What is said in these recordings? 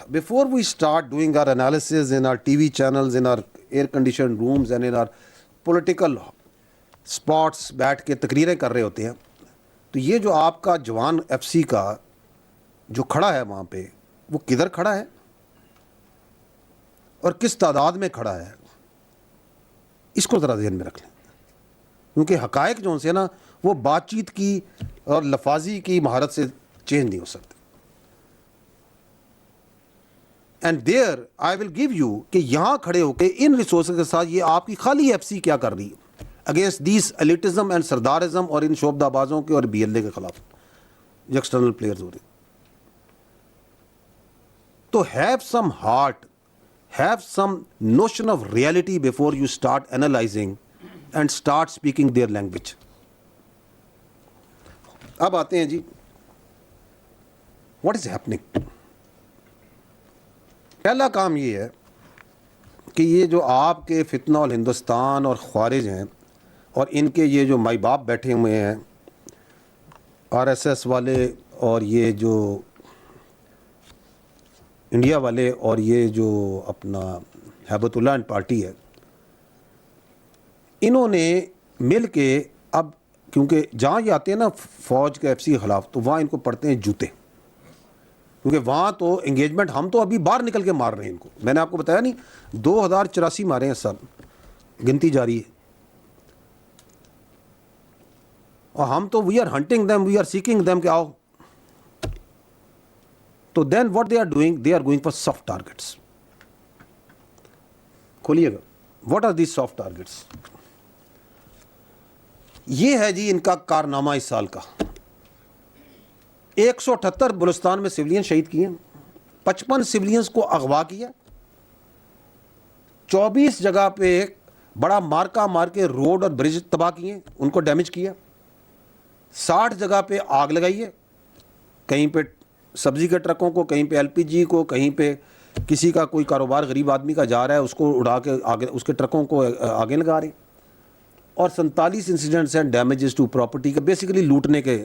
before we start doing our analysis in our TV channels, in our air-conditioned rooms and in our political spots بیٹھ کے تقریریں کر رہے ہوتے ہیں, تو یہ جو آپ کا جوان ایف سی کا جو کھڑا ہے وہاں پہ, وہ کدھر کھڑا ہے اور کس تعداد میں کھڑا ہے, اس کو ذرا ذہن میں رکھ لیں, کیونکہ حقائق جو سے نا وہ بات چیت کی اور لفاظی کی مہارت سے چینج نہیں ہو سکتے. And there I will give you کہ یہاں کھڑے ہو کے ان ریسورسز کے ساتھ یہ آپ کی خالی ایف سی کیا کر رہی ہے اگینسٹ دیس ایلیٹزم اینڈ سردارزم اور ان شعبدہ بازوں کے اور بی ایل اے کے خلاف جو ایکسٹرنل پلیئرز ہو رہے ہیں. تو have some heart, have some notion of reality before you start analyzing and start speaking their language. اب آتے ہیں جی واٹ از ہیپننگ. پہلا کام یہ ہے کہ یہ جو آپ کے فتنہ الہندوستان اور خوارج ہیں اور ان کے یہ جو مائی باپ بیٹھے ہوئے ہیں آر ایس ایس والے اور یہ جو انڈیا والے اور یہ جو اپنا ہیبت اللہ اینڈ پارٹی ہے, انہوں نے مل کے اب کیونکہ جہاں یہ آتے ہیں نا فوج کے ایف سی کے خلاف, تو وہاں ان کو پڑتے ہیں جوتے, کیونکہ وہاں تو انگیجمنٹ ہم تو ابھی باہر نکل کے مار رہے ہیں ان کو. میں نے آپ کو بتایا نہیں 2084 مارے ہیں سب, گنتی جاری ہے, اور ہم تو we are hunting them, we are seeking them کہ آؤ. تو then what they are doing, they are going for soft targets. کھولیے گا what are these soft targets. یہ ہے جی ان کا کارنامہ اس سال کا. 178 بلوچستان میں سولین شہید کیے, 55 سولینز کو اغوا کیا, 24 جگہ پہ بڑا مارکا مار کے روڈ اور برج تباہ کیے, ان کو ڈیمیج کیا, 60 جگہ پہ آگ لگائی ہے, کہیں پہ سبزی کے ٹرکوں کو, کہیں پہ ایل پی جی کو, کہیں پہ کسی کا کوئی کاروبار غریب آدمی کا جا رہا ہے اس کو اڑا کے آگے اس کے ٹرکوں کو آگے لگا رہے ہیں. اور 47 انسیڈنٹس ہیں ڈیمیجز ٹو پراپرٹی کے, بیسیکلی لوٹنے کے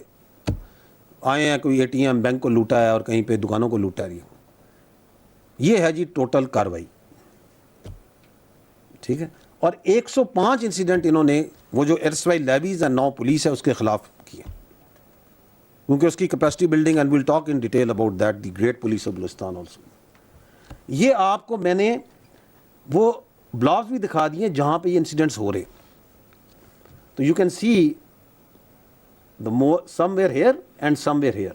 آئے ہیں, کوئی اے ٹی ایم بینک کو لوٹا ہے اور کہیں پہ دکانوں کو لوٹا ہے. یہ ہے جی ٹوٹل کاروائی, ٹھیک ہے. اور 105 انسیڈنٹ انہوں نے وہ جو ایرسوائل لیویز اینڈ نو پولیس ہے اس کے خلاف کیے, کیونکہ اس کی capacity building, and we'll talk in detail about that, the great police of Balochistan also. یہ آپ کو میں نے وہ بلاگز بھی دکھا دیے جہاں پہ یہ انسیڈنٹس ہو رہے, تو you can see the more somewhere here and somewhere here.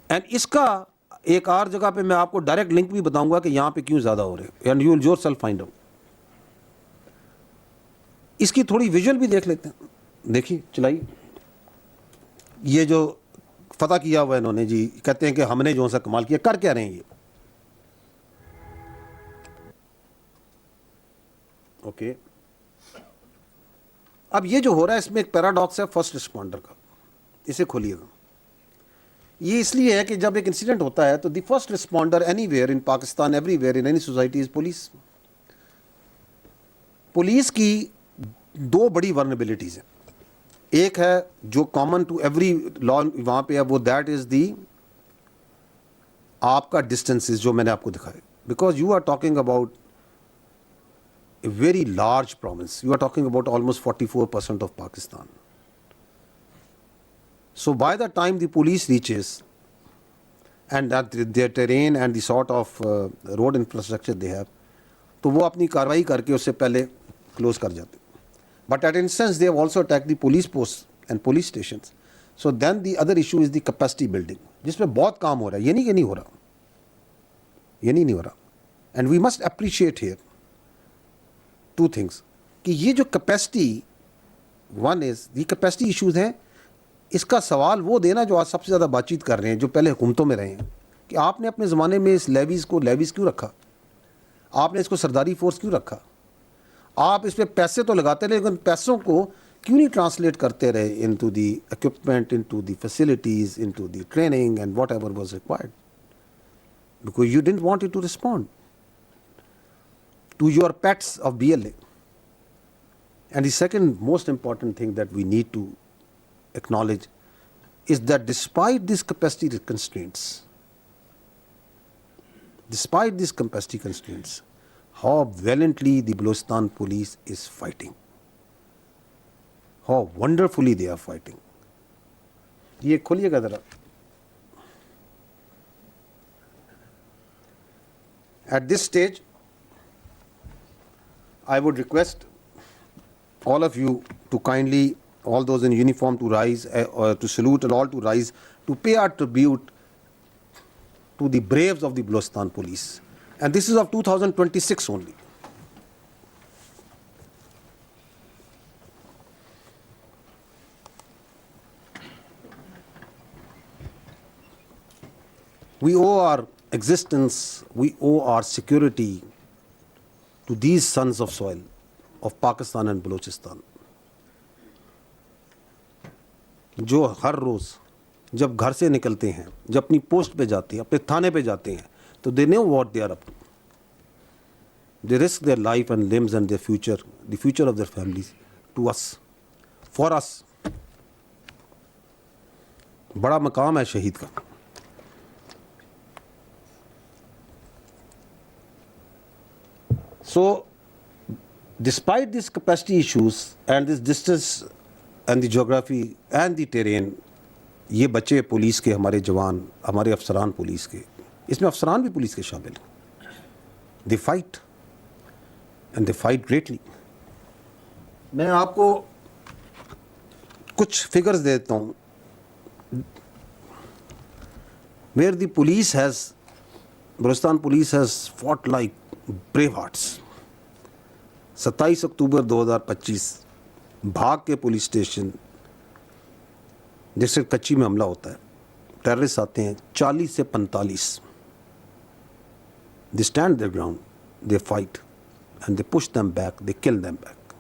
and اس کا ایک اور جگہ پہ میں آپ کو ڈائریکٹ لنک بھی بتاؤں گا کہ یہاں پہ کیوں زیادہ ہو رہے ہیں, and you will yourself find out. اس کی تھوڑی ویژول بھی دیکھ لیتے ہیں. دیکھیے چلائیے, یہ جو فتح کیا ہوا ہے انہوں نے جی, کہتے ہیں کہ ہم نے جو سا کمال کیا, کر کیا رہے ہیں یہ. اوکے, اب یہ جو ہو رہا ہے اس میں ایک پیراڈاکس ہے فرسٹ رسپونڈر کا, اسے کھولیے گا. یہ اس لیے ہے کہ جب ایک انسیڈنٹ ہوتا ہے تو the first responder any where in Pakistan, every where in any society is police. Police کی دو بڑی ورنیبلٹیز ہیں. ایک ہے جو کامن ٹو ایوری لا وہاں پہ ہے, وہ دیٹ از دی آپ کا ڈسٹینسز جو میں نے آپ کو دکھائے, because you are talking about a very large province. You are talking about almost 44% of Pakistan. So by the time the police reaches and that their terrain and the sort of road infrastructure they have, تو وہ اپنی کاروائی کر کے اس سے پہلے close کر جاتے. But at instance they have also attacked the police posts and police stations. So then the other issue is the capacity building, جس میں بہت کام ہو رہا ہے. یہ نہیں کہ نہیں ہو رہا, یہ نہیں ہو رہا. And we must appreciate here two things کہ یہ جو capacity, one is the capacity issues ہیں, اس کا سوال وہ دینا جو آج سب سے زیادہ بات چیت کر رہے ہیں, جو پہلے حکومتوں میں رہے ہیں, کہ آپ نے اپنے زمانے میں اس لیویز کیوں رکھا, آپ نے اس کو سرداری فورس کیوں رکھا, آپ اس پہ پیسے تو لگاتے رہے لیکن پیسوں کو کیوں نہیں ٹرانسلیٹ کرتے رہے into the equipment, into the facilities, into the training and whatever was required, because you don't want it to respond to your pets of BLA. And the second most important thing that we need to acknowledge is that despite these capacity constraints, despite these capacity constraints, how valiantly the Balochistan police is fighting. How wonderfully they are fighting. یہ کھولیے گا ذرا. At this stage, I would request all of you to kindly, all those in uniform, to rise, to salute, and all to rise to pay our tribute to the braves of the Balochistan police. And this is of 2026 only. We owe our existence, we owe our security to these sons of soil of Pakistan and Balochistan, جو ہر روز جب گھر سے نکلتے ہیں, جب اپنی post پہ جاتے ہیں, اپنے تھانے پہ جاتے ہیں, تو they know what they are up to. They risk their life and limbs and their future, the future of their families, to us, for us. بڑا مقام ہے شہید کا. So, despite these capacity issues and this distance and the geography and the terrain, یہ بچے police کے, ہمارے جوان, ہمارے افسران پولیس کے, اس میں افسران بھی پولیس کے شامل ہیں. They fight and they fight greatly. میں آپ کو کچھ فگرز دیتا ہوں. Where the police has, Balochistan police has fought like brave hearts. 27 اکتوبر 2025 بھاگ کے پولیس اسٹیشن جیسے کچی میں حملہ ہوتا ہے, ٹیررسٹ آتے ہیں 40 سے 45. They stand their ground, they fight and they push them back, they kill them back.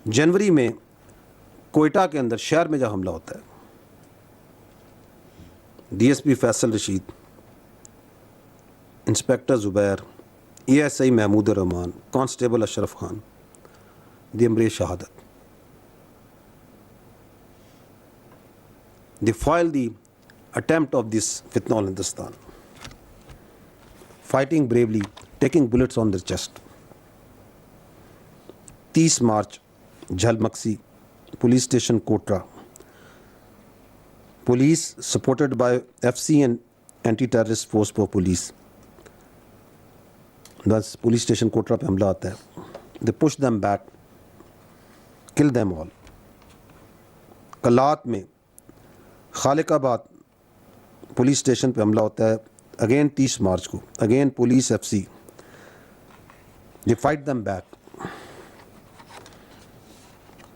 جنوری میں کوئٹہ کے اندر شہر میں جب حملہ ہوتا ہے, D S P Faisal Rashid, inspector Zubair, A S I Mahmood ur Rahman, constable Ashraf Khan, دی امر شہادت. They foil the attempt of this fitna al Hindustan, fighting bravely, taking bullets on their chest. 30 March, Jhalmaksi, police station Kotra. Police supported by FC and anti-terrorist force for police. Thus, police station Kotra پہ حملہ آتا ہے. They push them back, kill them all. Kalat میں خالق آباد police station پہ حملہ ہوتا ہے, اگین 30 مارچ کو, اگین پولیس ایف سی, they fight them back,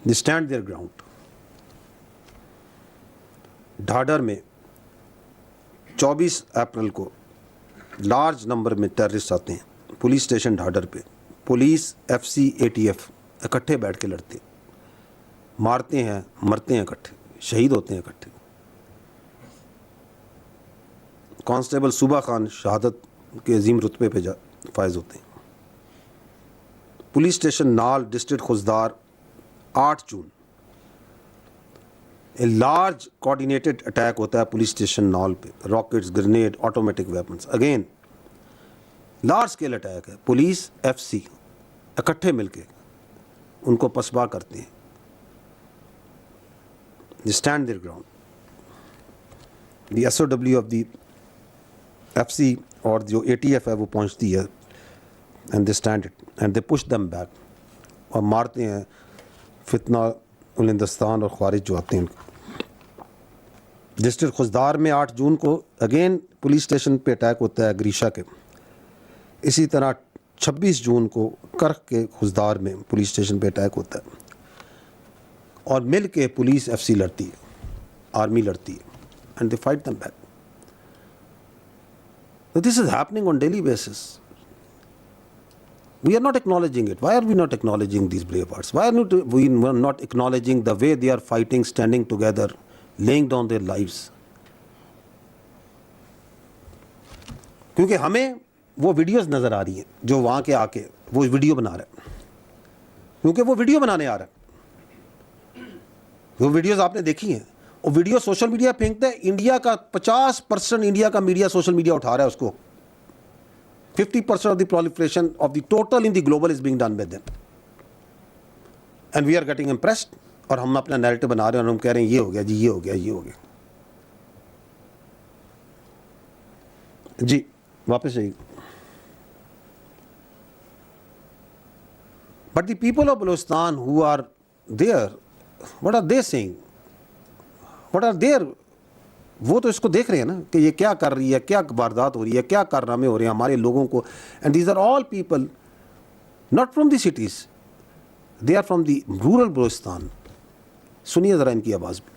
they stand their ground. Dhadar میں 24 اپریل کو لارج نمبر میں ٹیررسٹ آتے ہیں پولیس اسٹیشن ڈھاڈر پہ. پولیس ایف سی اے ٹی ایف اکٹھے بیٹھ کے لڑتے ہیں, مارتے ہیں, مرتے ہیں اکٹھے, شہید ہوتے ہیں اکٹھے. کانسٹیبل صوبہ خان شہادت کے عظیم رتبے پہ فائز ہوتے ہیں. Police station Nal district Khuzdar 8 June a large coordinated attack ہوتا ہے پولیس اسٹیشن نال پہ, rockets, grenade, automatic weapons, again large scale attack ہے. پولیس ایف سی اکٹھے مل کے ان کو پسپا کرتے ہیں. They stand their ground. The SOW of the FC اور جو ATF ہے وہ پہنچتی ہے, and they stand it and they push them back, اور مارتے ہیں فتنہ الہندوستان اور خوارج جو آتے ہیں. ڈسٹرکٹ خوزدار میں 8 جون کو اگین پولیس اسٹیشن پہ اٹیک ہوتا ہے گریشا کے. اسی طرح 26 جون کو کرخ کے خوزدار میں پولیس اسٹیشن پہ اٹیک ہوتا ہے, اور مل کے پولیس ایف سی لڑتی ہے, آرمی لڑتی ہے, and they fight them back. So this is happening on daily basis. We are not acknowledging it. Why are we not acknowledging these brave hearts? Why are we not acknowledging the way they are fighting, standing together, laying down their lives? کیونکہ ہمیں وہ videos نظر آ رہی ہیں جو وہاں کے آ کے وہ ویڈیو بنا رہے ہیں, کیونکہ وہ ویڈیو بنانے آ رہا ہے. وہ ویڈیوز آپ نے دیکھی ہیں, وہ ویڈیو سوشل میڈیا پھینکتا ہے, انڈیا کا 50% انڈیا کا میڈیا سوشل میڈیا اٹھا رہا ہے اس کو. 50% of the proliferation of the total in the global is being done by them. And we are getting impressed, اور ہم اپنا نیریٹو بنا رہے ہیں اور ہم کہہ رہے ہیں یہ ہو گیا جی, یہ ہو گیا, یہ ہو گیا. جی واپس جائیے. But the people of Balochistan who are there, what are they saying? What are their, وہ تو اس کو دیکھ رہے ہیں نا کہ یہ کیا کر رہی ہے, کیا واردات ہو رہی ہے, کیا کارنامے ہو رہے ہیں ہمارے لوگوں کو. And these are all people not from the cities, they are from the rural Balochistan. سنیے ذرا ان کی آواز بھی.